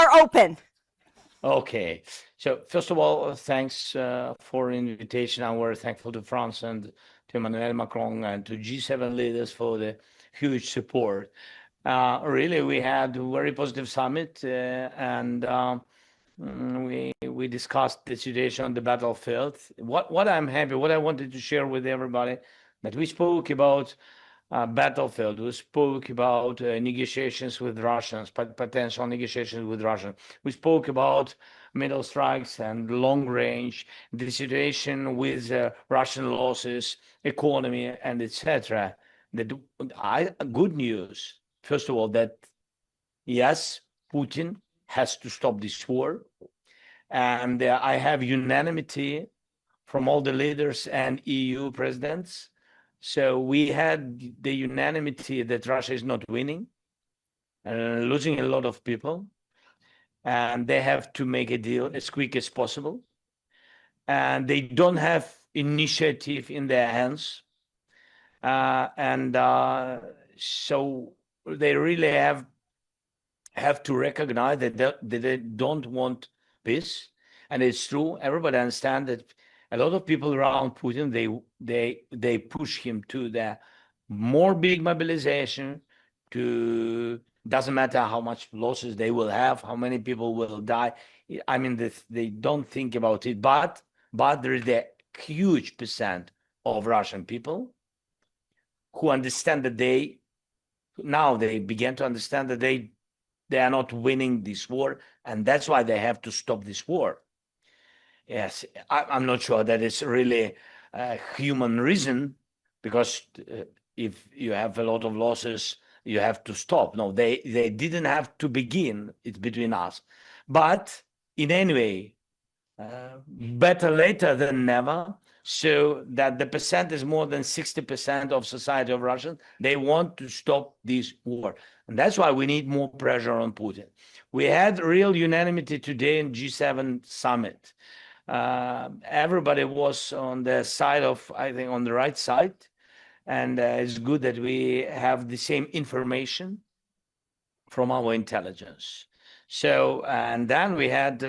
are open. Okay. So first of all, thanks for the invitation. And we're thankful to France and to Emmanuel Macron and to G7 leaders for the huge support. Really, we had a very positive summit, and we discussed the situation on the battlefield. What I'm happy, what I wanted to share with everybody, that we spoke about battlefield. We spoke about negotiations with Russians, potential negotiations with Russia. We spoke about middle strikes and long range, the situation with Russian losses, economy, and etc. Good news, first of all, that yes, Putin has to stop this war, and I have unanimity from all the leaders and EU presidents. So we had the unanimity that Russia is not winning, losing a lot of people, and they have to make a deal as quick as possible. And they don't have initiative in their hands. So they really have to recognize that they don't want peace. And it's true, everybody understands that a lot of people around Putin, they push him to the more big mobilization, to doesn't matter how much losses they will have, how many people will die. I mean, they don't think about it, but there is a huge percent of Russian people who understand that they begin to understand that they are not winning this war, and that's why they have to stop this war. Yes, I'm not sure that it's really a human reason, because if you have a lot of losses, you have to stop. No, they didn't have to begin. It's between us. But in any way, better later than never. So that the percent is more than 60% of society of Russians, they want to stop this war. And that's why we need more pressure on Putin. We had real unanimity today in G7 summit. Everybody was on the side of, I think, on the right side. And it's good that we have the same information from our intelligence. So, and then we had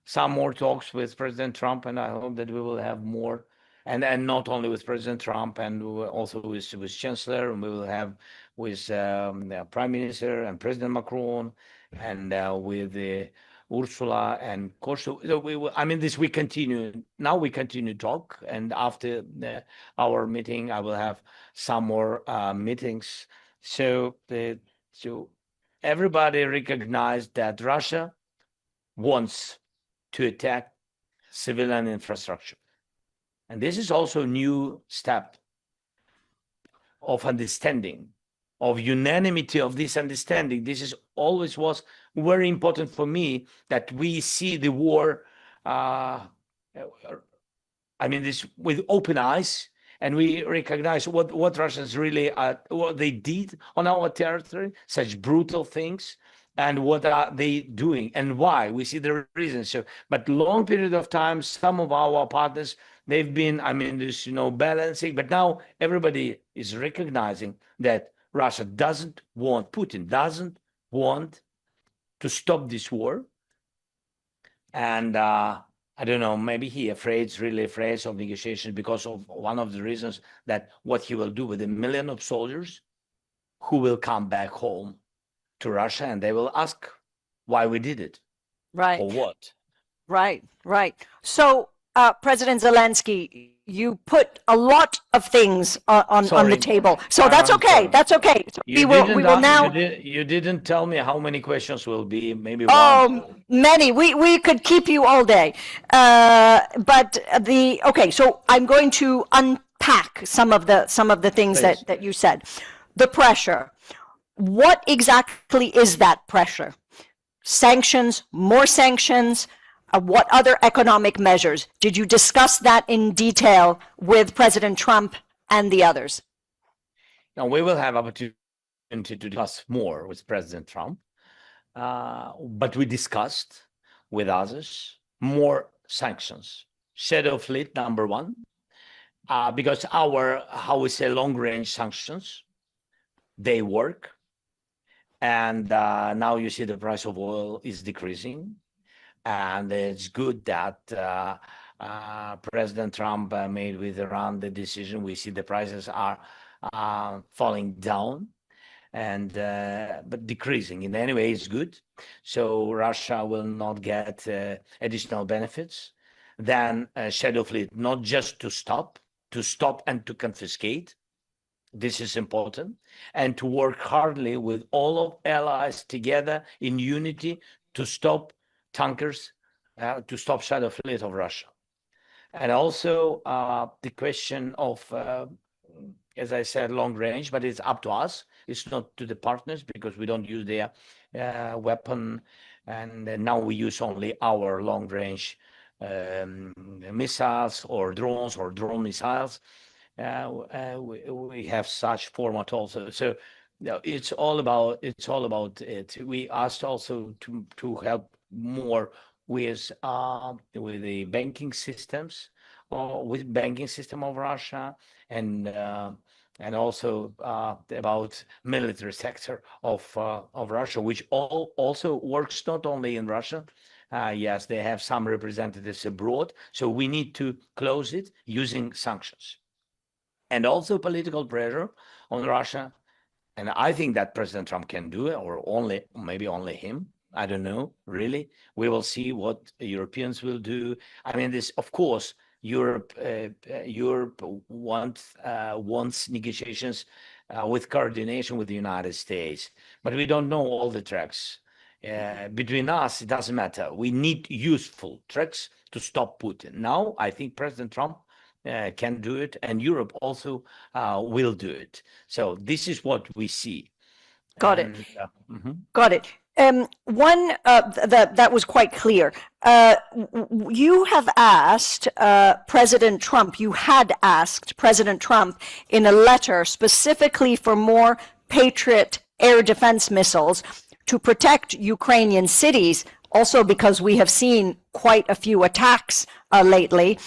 some more talks with President Trump, and I hope that we will have more, and not only with President Trump, and also with Chancellor, and we will have with the Prime Minister and President Macron, and with Ursula and Kosovo. So I mean, we continue. Now we continue talk, and after our meeting, I will have some more meetings. So everybody recognized that Russia wants to attack civilian infrastructure. And this is also a new step of understanding, of unanimity of this understanding. This is always was very important for me, that we see the war, I mean, this with open eyes, and we recognize what Russians really what they did on our territory, such brutal things, and what are they doing and why. We see the reasons. So, but long period of time, some of our partners, they've been, I mean, this, balancing, but now everybody is recognizing that Russia doesn't want, Putin doesn't want to stop this war. And I don't know, maybe he really afraid of negotiations because of one of the reasons, that what he will do with 1 million of soldiers who will come back home to Russia, and they will ask why we did it. Right. Or what. Right. So, President Zelensky, you put a lot of things on the table. So that's okay. That's okay. We will now. You didn't tell me how many questions will be. Maybe one. Many. We could keep you all day. Okay. So I'm going to unpack some of the things that you said. The pressure. What exactly is that pressure? Sanctions, more sanctions. What other economic measures? Did you discuss that in detail with President Trump and the others? Now, we will have opportunity to discuss more with President Trump, but we discussed with others more sanctions. Shadow fleet, number one, because our, how we say, long-range sanctions, they work. And now you see the price of oil is decreasing. And it's good that President Trump made with Iran the decision. We see the prices are falling down and but decreasing. In any way, it's good. So Russia will not get additional benefits. Then shadow fleet, not just to stop and to confiscate. This is important, and to work hardly with all of allies together in unity to stop tankers, to stop shadow fleet of Russia. And also the question of, as I said, long range, but it's up to us. It's not to the partners because we don't use their weapon. And now we use only our long range missiles or drones or drone missiles. We have such format also. So it's all about it. We asked also to help more with the banking systems, or with banking system of Russia, and also about military sector of Russia, which also works not only in Russia. Yes, they have some representatives abroad, so we need to close it using sanctions. And also political pressure on Russia. And I think that President Trump can do it, or maybe only him. I don't know, really. We will see what Europeans will do. I mean, this, of course, Europe wants negotiations with coordination with the United States, but we don't know all the tracks. Between us, it doesn't matter. We need useful tracks to stop Putin. Now, I think President Trump can do it, and Europe also will do it. So this is what we see. Got it. Got it. That was quite clear. You have asked President Trump, you had asked President Trump in a letter specifically for more Patriot air defense missiles to protect Ukrainian cities, also because we have seen quite a few attacks lately,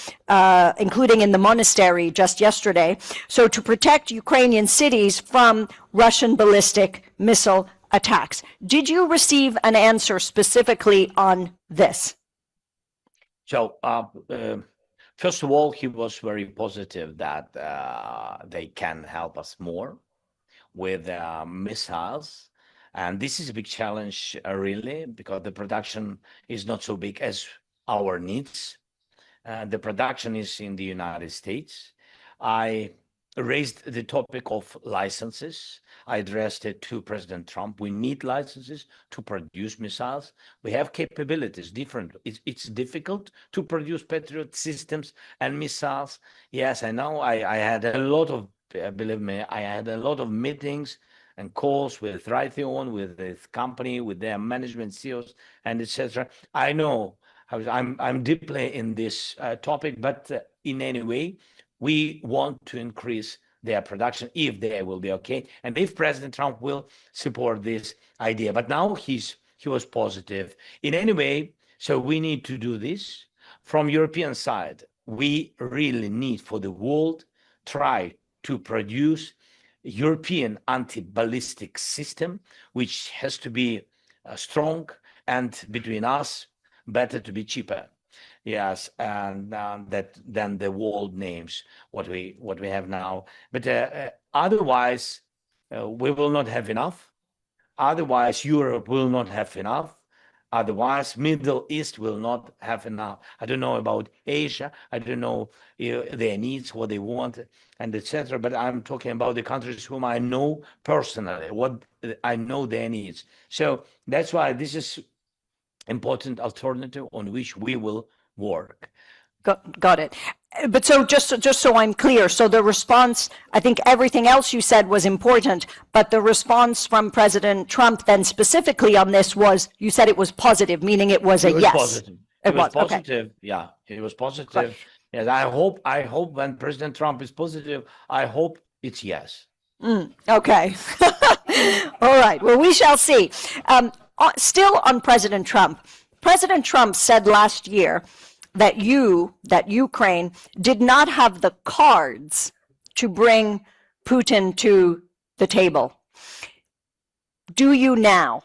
including in the monastery just yesterday. So to protect Ukrainian cities from Russian ballistic missile attacks. Did you receive an answer specifically on this? So first of all, he was very positive that they can help us more with missiles. And this is a big challenge, really, because the production is not so big as our needs. The production is in the United States. I raised the topic of licenses. I addressed it to President Trump. We need licenses to produce missiles. We have capabilities, different. It's difficult to produce Patriot systems and missiles. Yes, I know. I had a lot of, believe me, I had a lot of meetings and calls with Raytheon, with this company, with their management CEOs, and etc. I know I'm deeply in this topic, but in any way, we want to increase their production if they will be okay, and if President Trump will support this idea. But now he was positive. In any way, so we need to do this. From European side, we really need for the world try to produce European anti-ballistic system, which has to be strong, and between us, better to be cheaper. Yes, and that than the world names what we have now. But otherwise, we will not have enough. Otherwise, Europe will not have enough. Otherwise, Middle East will not have enough. I don't know about Asia. I don't know their needs, what they want, and etc. But I'm talking about the countries whom I know personally, what I know their needs. So that's why this is important alternative on which we will work. Got it. But so just so I'm clear, so the response, I think everything else you said was important, but the response from President Trump then specifically on this was, you said it was positive, meaning it was a yes. Positive. It was positive. Okay. Yeah, it was positive. Right. Yes, I hope when President Trump is positive, I hope it's yes. Okay. All right. Well, we shall see. Still on President Trump said last year that Ukraine did not have the cards to bring Putin to the table. do you now?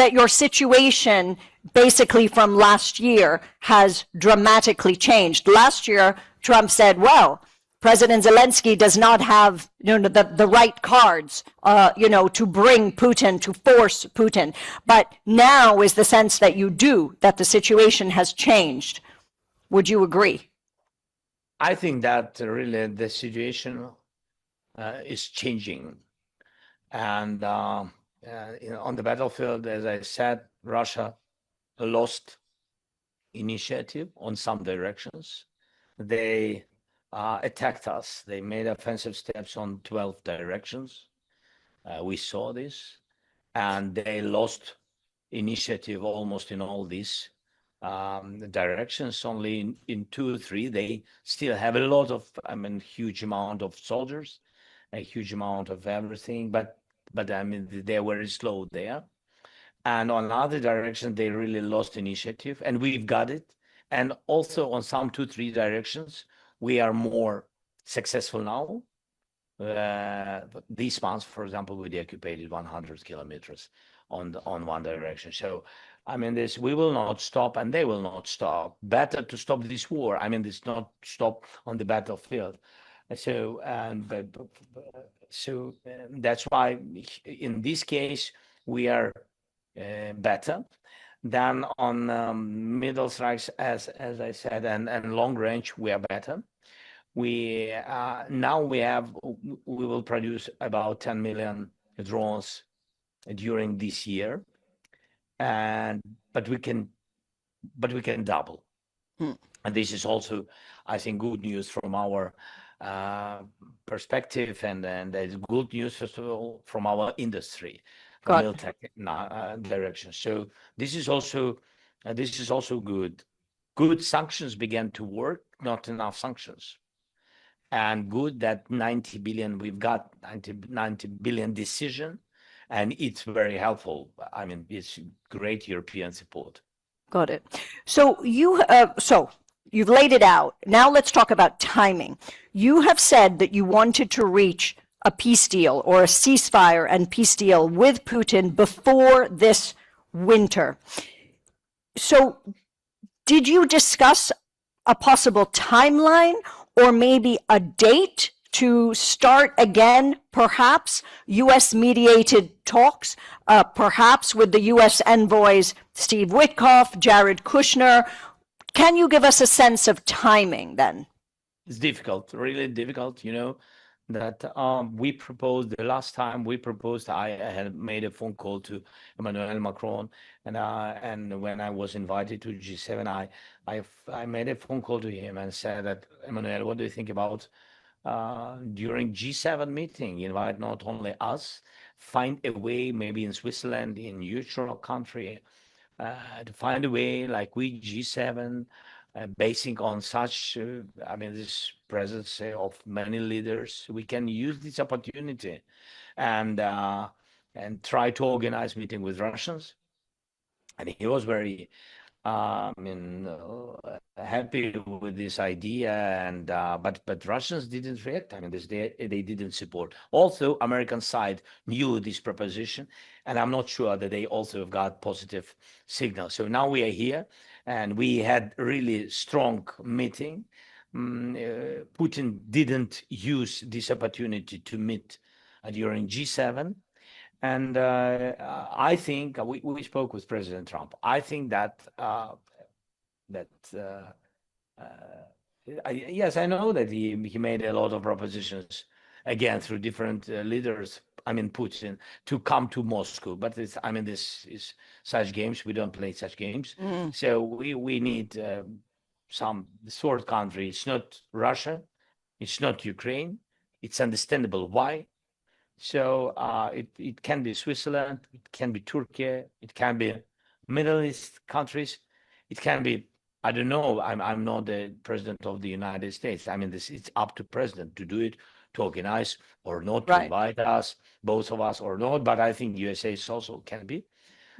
That your situation basically from last year has dramatically changed. Last year, Trump said, well, President Zelensky does not have the right cards to bring Putin, to force Putin. But now is the sense that you do, that the situation has changed. Would you agree? I think that really the situation is changing. And on the battlefield, as I said, Russia lost initiative on some directions. They attacked us. They made offensive steps on 12 directions. We saw this. And they lost initiative almost in all these directions. Only in 2 or 3, they still have a lot of, huge amount of soldiers, a huge amount of everything, but they were very slow there. And on other direction, they really lost initiative, and we've got it. And also on some 2, 3 directions, we are more successful now. These months, for example, we deoccupied 100 kilometers on one direction. So, we will not stop, and they will not stop. Better to stop this war. This not stop on the battlefield. So, that's why in this case we are better than on middle strikes, as I said, and long range we are better. We will produce about 10 million drones during this year, but we can double. And this is also, I think, good news from our perspective, and it's good news, first of all, from our industry, from military direction. So this is also good. Good sanctions began to work, not enough sanctions. And good that 90 billion, we've got 90 billion decision, and it's very helpful. It's great European support. Got it. So you've laid it out. Now let's talk about timing. You have said that you wanted to reach a peace deal or a ceasefire and peace deal with Putin before this winter. So did you discuss a possible timeline or maybe a date to start again, perhaps U.S.-mediated talks, perhaps with the U.S. envoys Steve Witkoff, Jared Kushner? Can you give us a sense of timing then? It's difficult, really difficult, that we proposed the last time we proposed, I had made a phone call to Emmanuel Macron, and when I was invited to G7, I made a phone call to him and said that, Emmanuel, what do you think about during G7 meeting, invite not only us, find a way, maybe in Switzerland, in neutral country, to find a way like we G7, basing on such, this presence of many leaders, we can use this opportunity and try to organize meeting with Russians. And he was very happy with this idea, and but Russians didn't react. They didn't support. Also, American side knew this proposition, and I'm not sure that they also have got positive signals. So now we are here, and we had really strong meeting. Putin didn't use this opportunity to meet during G7. And I think we spoke with President Trump. I think that yes, I know that he made a lot of propositions again through different leaders. Putin, to come to Moscow, but this is such games. We don't play such games. So we need some third country. It's not Russia, it's not Ukraine. It's understandable why. So it can be Switzerland, it can be Turkey, it can be Middle East countries, it can be, I don't know, I'm not the president of the United States. It's up to president to do it, to organize or not, to invite us, both of us or not. But I think USA also can be.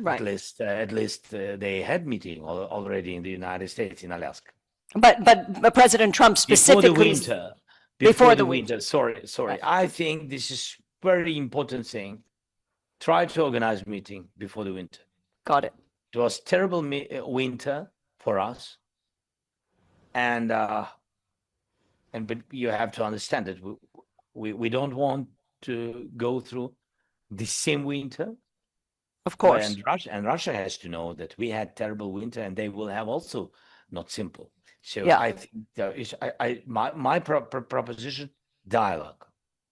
At least they had meeting already in the United States, in Alaska. But President Trump specifically, before the winter, Before the winter. Sorry. Right. I think this is very important thing. Try to organize meeting before the winter. Got it. It was terrible winter for us, and but you have to understand that we don't want to go through the same winter. Of course. And Russia has to know that we had terrible winter, and they will have also not simple. So Yeah. I think there is my proposition, dialogue.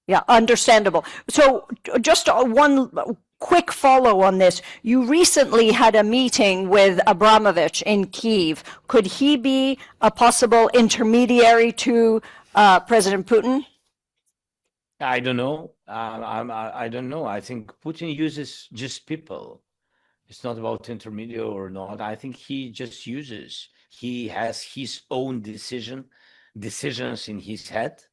Yeah, understandable. So just one quick follow on this. You recently had a meeting with Abramovich in Kyiv. Could he be a possible intermediary to President Putin? I don't know. I don't know. I think Putin uses just people. It's not about intermediate or not. I think he just uses. He has his own decisions in his head.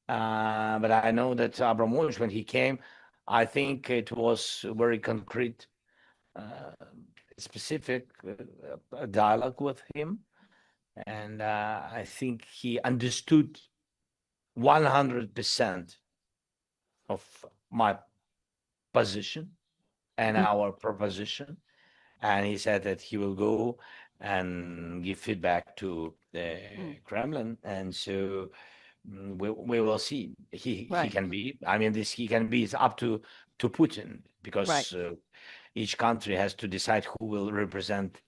But I know that Abramovich, when he came, I think it was very concrete, specific dialogue with him. And I think he understood 100% of my position and our proposition. And he said that he will go and give feedback to the Kremlin. And so we will see. He can be. I mean, he can be. It's up to Putin, because each country has to decide who will represent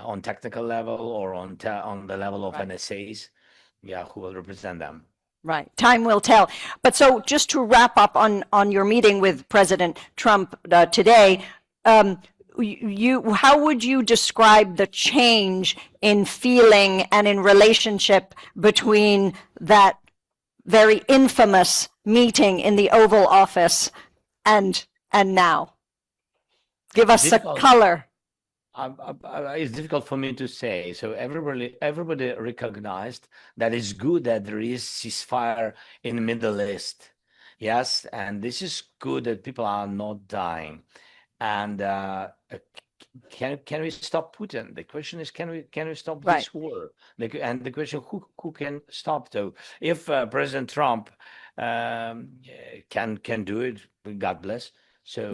on technical level or on the level of NSAs. Yeah, who will represent them. Right. Time will tell. But so just to wrap up on your meeting with President Trump today, how would you describe the change in feeling and in relationship between that very infamous meeting in the Oval Office and now? Give us a color. It's difficult for me to say. So everybody recognized that it's good that there is ceasefire in the Middle East. Yes, and this is good that people are not dying. And can we stop Putin? The question is, can we stop this war? And the question, who can stop? So if President Trump can do it, God bless. So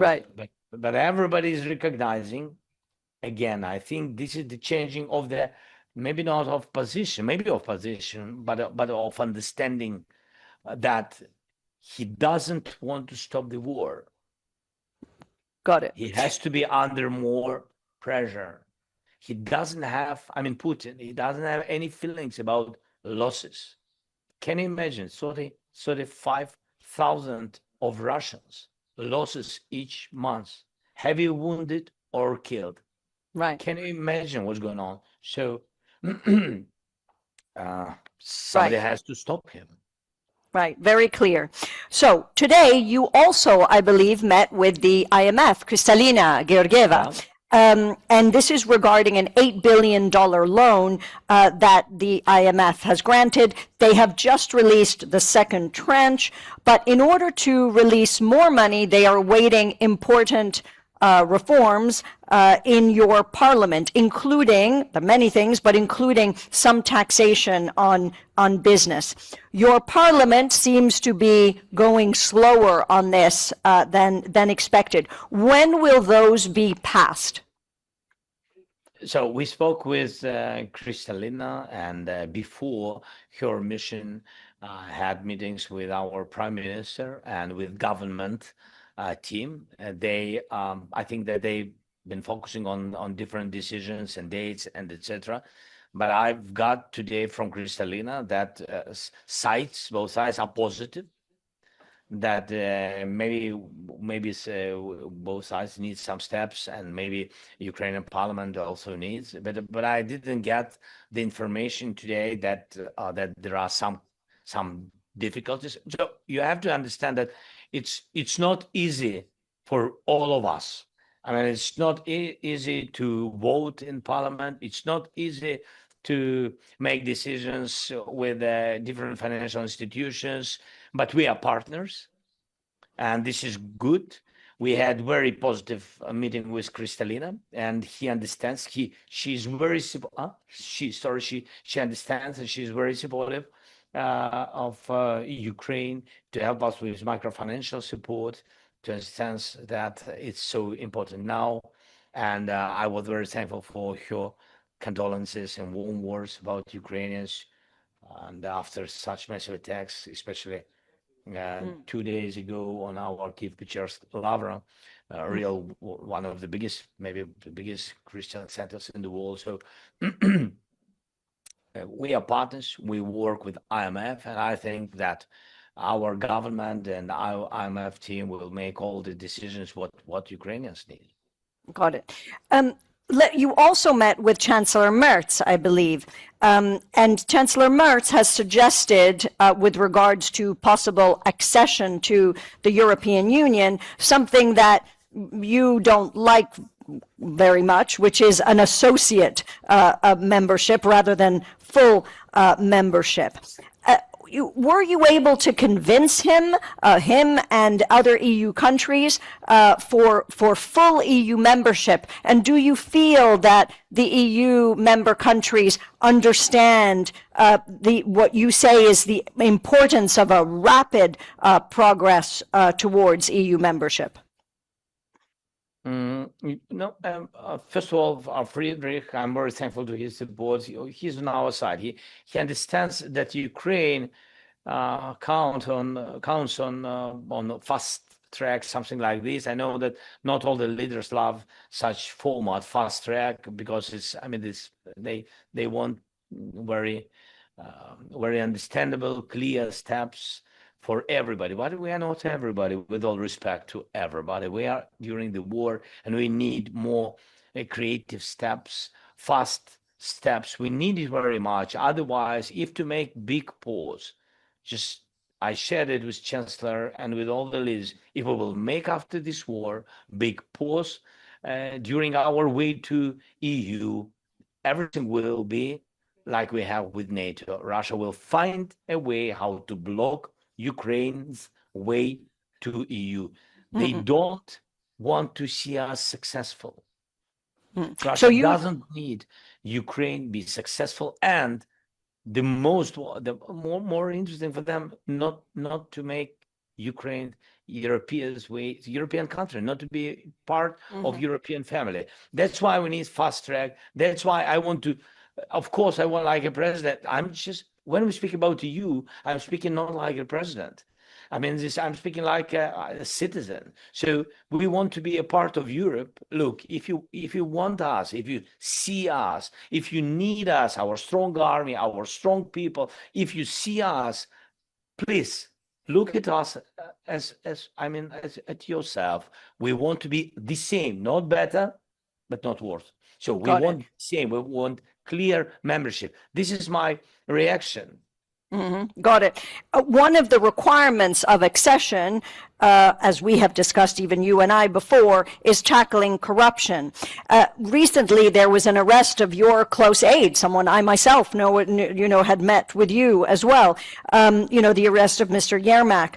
but everybody is recognizing. Again, I think this is the changing of the, maybe not of position, maybe of position, but of understanding that he doesn't want to stop the war. Got it. He has to be under more pressure. He doesn't have, I mean, Putin, he doesn't have any feelings about losses. Can you imagine 35,000 of Russians losses each month, heavy wounded or killed? Right. Can you imagine what's going on? So somebody has to stop him. Right, very clear. So today you also, I believe, met with the IMF, Kristalina Georgieva, and this is regarding an $8 billion loan that the IMF has granted. They have just released the second tranche, but in order to release more money, they are awaiting important reforms in your parliament, including the many things, but including some taxation on business. Your parliament seems to be going slower on this than expected. When will those be passed? So we spoke with Kristalina, and before her mission had meetings with our prime minister and with government team. They, I think that they've been focusing on different decisions and dates and etc. But I've got today from Kristalina that both sides are positive, that maybe both sides need some steps, and maybe Ukrainian parliament also needs. But I didn't get the information today that that there are some difficulties. So you have to understand that it's not easy for all of us. I mean, it's not easy to vote in parliament. It's not easy to make decisions with different financial institutions, but we are partners, and this is good. We had very positive meeting with Kristalina, and he understands. She's very she understands, and she's very supportive. Ukraine to help us with microfinancial support to understand that it's so important now. And I was very thankful for your condolences and warm words about Ukrainians. And after such massive attacks, especially 2 days ago on our Kiev-Pechersk Lavra, one of the biggest, maybe the biggest Christian centers in the world. So we are partners. We work with IMF, and I think that our government and our IMF team will make all the decisions what Ukrainians need. Got it. You also met with Chancellor Merz, I believe, and Chancellor Merz has suggested, with regards to possible accession to the European Union, something that you don't like very much, which is an associate membership rather than full membership. Were you able to convince him and other EU countries for full EU membership? And do you feel that the EU member countries understand what you say is the importance of a rapid progress towards EU membership? First of all, Friedrich, I'm very thankful to his support. He's on our side. He understands that Ukraine counts on fast track, something like this. I know that not all the leaders love such format, fast track, because they want very understandable, clear steps for everybody. But we are not everybody, with all respect to everybody. We are during the war, and we need more creative steps, fast steps. We need it very much. Otherwise, if to make big pause, I shared it with Chancellor and with all the leaders, if we will make after this war big pause during our way to EU, everything will be like we have with NATO. Russia will find a way how to block Ukraine's way to EU. They don't want to see us successful. Russia doesn't need Ukraine be successful, and the more interesting for them not to make Ukraine European country, not to be part of European family. That's why we need fast track. That's why I want to. Of course, I want like a president. When we speak about EU, I'm speaking not like a president. I'm speaking like a citizen. So we want to be a part of Europe. Look, if you want us, if you see us, if you need us, our strong army, our strong people, if you see us, please look at us as at yourself. We want to be the same, not better, but not worse. So we want the same. We want clear membership. This is my reaction. Got it. One of the requirements of accession, as we have discussed, even you and I before, is tackling corruption. Recently, there was an arrest of your close aide, someone I myself had met with you as well. The arrest of Mr. Yermak.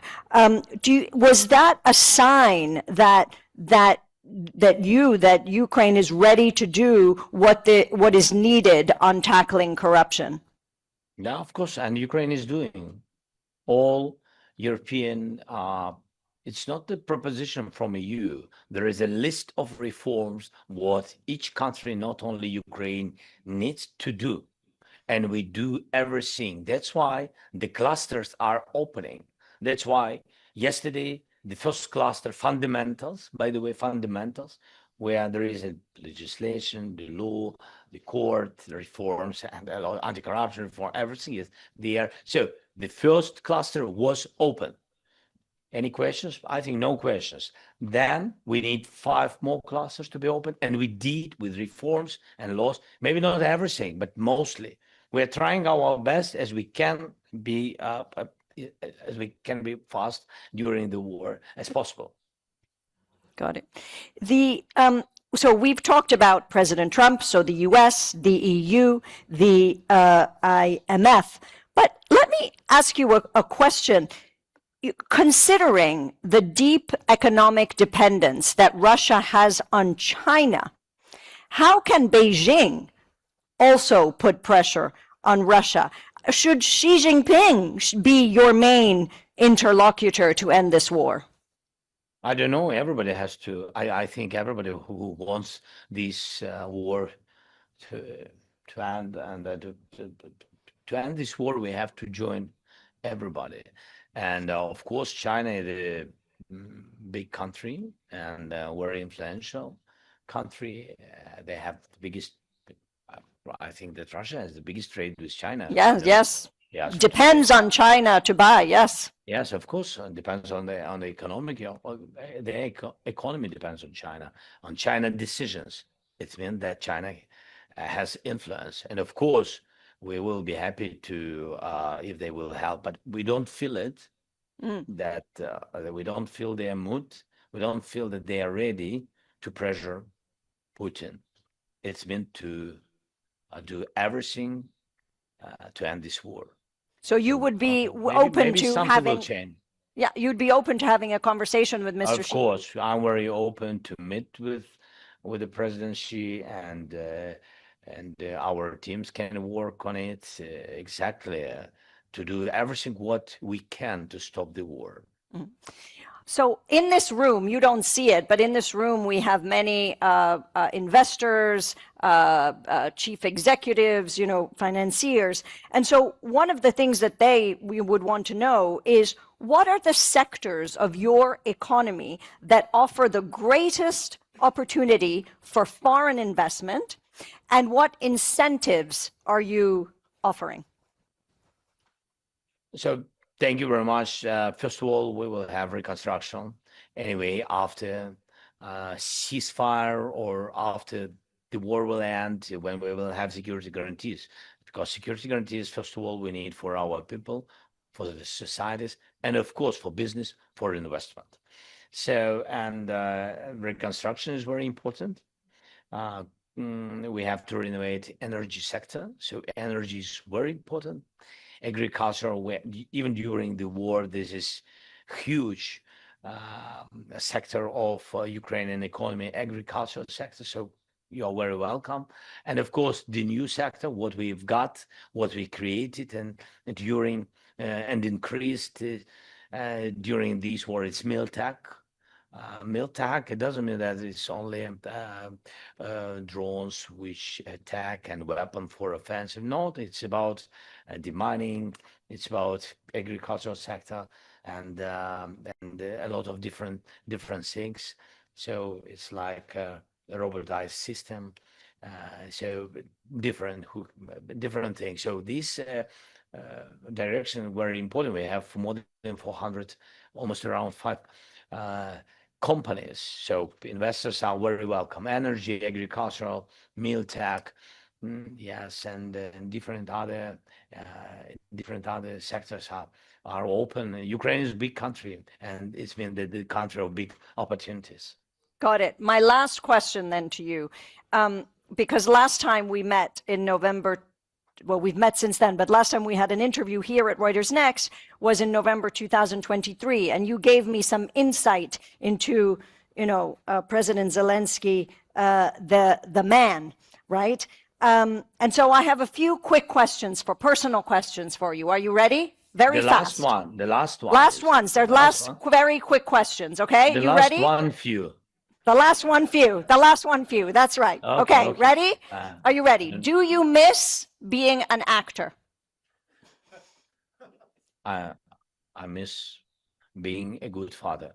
Was that a sign that Ukraine is ready to do what is needed on tackling corruption? Yeah, of course, and Ukraine is doing all European. It's not the proposition from EU. There is a list of reforms what each country, not only Ukraine, needs to do, and we do everything. That's why the clusters are opening. That's why yesterday the first cluster, fundamentals, by the way, fundamentals, where there is a legislation, the law, the court, the reforms, and anti-corruption reform, everything is there. So the first cluster was open. Any questions? I think no questions. Then we need 5 more clusters to be open, and we did with reforms and laws, maybe not everything, but mostly. We're trying our best as we can be fast during the war as possible. Got it. So we've talked about President Trump, so the US, the EU, the IMF. But let me ask you a question. Considering the deep economic dependence that Russia has on China, how can Beijing also put pressure on Russia? should Xi Jinping be your main interlocutor to end this war? I don't know. Everybody has to. I think everybody who wants this war to end and to end this war, we have to join everybody. And of course, China is a big country and very influential country. They have the biggest. I think that Russia has the biggest trade with China. Yes, yes. Yes. Depends on China to buy. Yes. Yes, of course. It depends on the economic. The economy depends on China decisions. It means that China has influence, and of course, we will be happy to if they will help. But we don't feel it. That we don't feel their mood. We don't feel that they are ready to pressure Putin. It's meant to do everything to end this war. So you would be open to having, yeah, you'd be open to having a conversation with Mr. Xi. Of course, I'm very open to meet with the Presidency, and our teams can work on it exactly to do everything what we can to stop the war. So in this room, you don't see it, but in this room we have many investors, chief executives, financiers. And so one of the things that we would want to know is, what are the sectors of your economy that offer the greatest opportunity for foreign investment, and what incentives are you offering? So thank you very much. First of all, we will have reconstruction anyway after ceasefire or after the war will end, when we will have security guarantees. Because security guarantees, first of all, we need for our people, for the societies, and of course for business, for investment. So, and reconstruction is very important. We have to renovate energy sector. So energy is very important. Agriculture, even during the war, this is huge sector of Ukrainian economy, agricultural sector. So you're very welcome. And of course, the new sector, what we've got, what we created and during and increased during this war, it's militech. Militech, it doesn't mean that it's only drones which attack and weapon for offensive. No, it's about the mining, it's about agricultural sector, and a lot of different things. So it's like a robotized system. So different things. So this direction very important. We have more than 400, almost around 5 companies. So investors are very welcome. Energy, agricultural, militech, yes, and different other sectors are open. Ukraine is a big country, and it's been the country of big opportunities. Got it. My last question then to you, because last time we met in November, well, we've met since then, but last time we had an interview here at Reuters Next was in November 2023, and you gave me some insight into, President Zelensky, the man, right? And so I have a few quick questions, personal questions for you. Are you ready? Very fast. The last one. Last ones. They're very quick questions. Okay, you ready? The last one few. The last one few. That's right. Okay. Ready? Are you ready? Do you miss being an actor? I miss being a good father.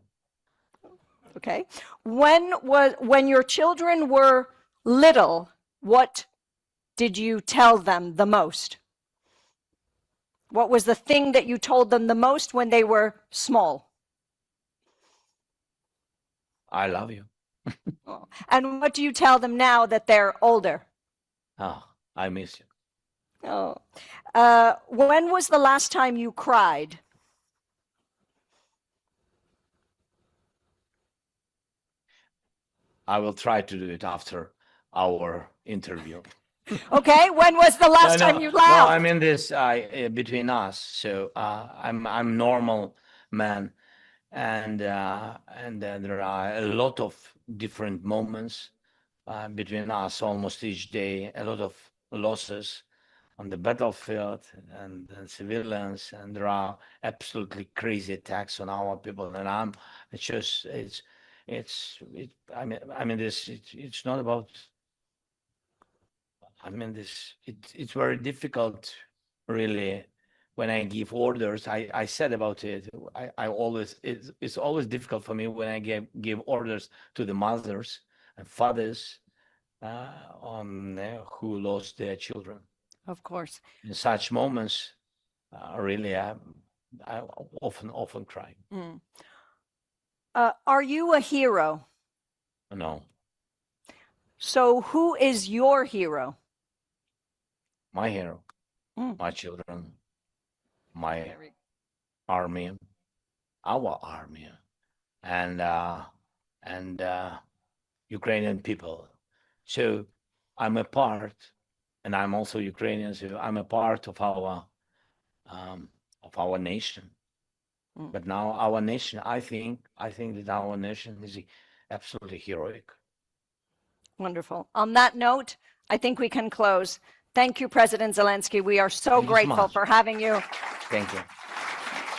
Okay. When your children were little, what did you tell them the most? What was the thing that you told them the most when they were small? I love you. And what do you tell them now that they're older? Oh, I miss you. Oh. When was the last time you cried? I will try to do it after our interview. Okay, when was the last time you laughed? No, I mean this between us. So I'm normal man, and there are a lot of different moments between us almost each day. A lot of losses, on the battlefield and civilians, and there are absolutely crazy attacks on our people. And it's not about, it's very difficult, really, when I give orders. I said about it, I always, it's always difficult for me when I give orders to the mothers and fathers who lost their children. Of course. In such moments, really, I often cry. Mm. Are you a hero? No. So who is your hero? My hero, my children, my army, our army, and Ukrainian people. So I'm a part, and I'm also Ukrainian, so I'm a part of our nation. But now our nation, I think that our nation is absolutely heroic. Wonderful. On that note, I think we can close. Thank you, President Zelensky. We are so grateful for having you. Thank you.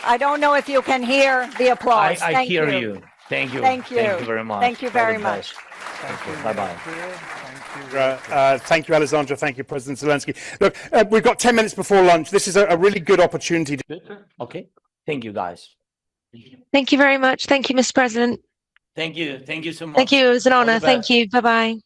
I don't know if you can hear the applause. I hear you. Thank you. Thank you. Thank you very much. Thank you very much. Thank you. Bye-bye. Thank you, Alessandra. Thank you, President Zelensky. Look, we've got 10 minutes before lunch. This is a really good opportunity. Okay. Thank you, guys. Thank you very much. Thank you, Mr. President. Thank you. Thank you so much. Thank you. It was an honor. Thank you. Bye-bye.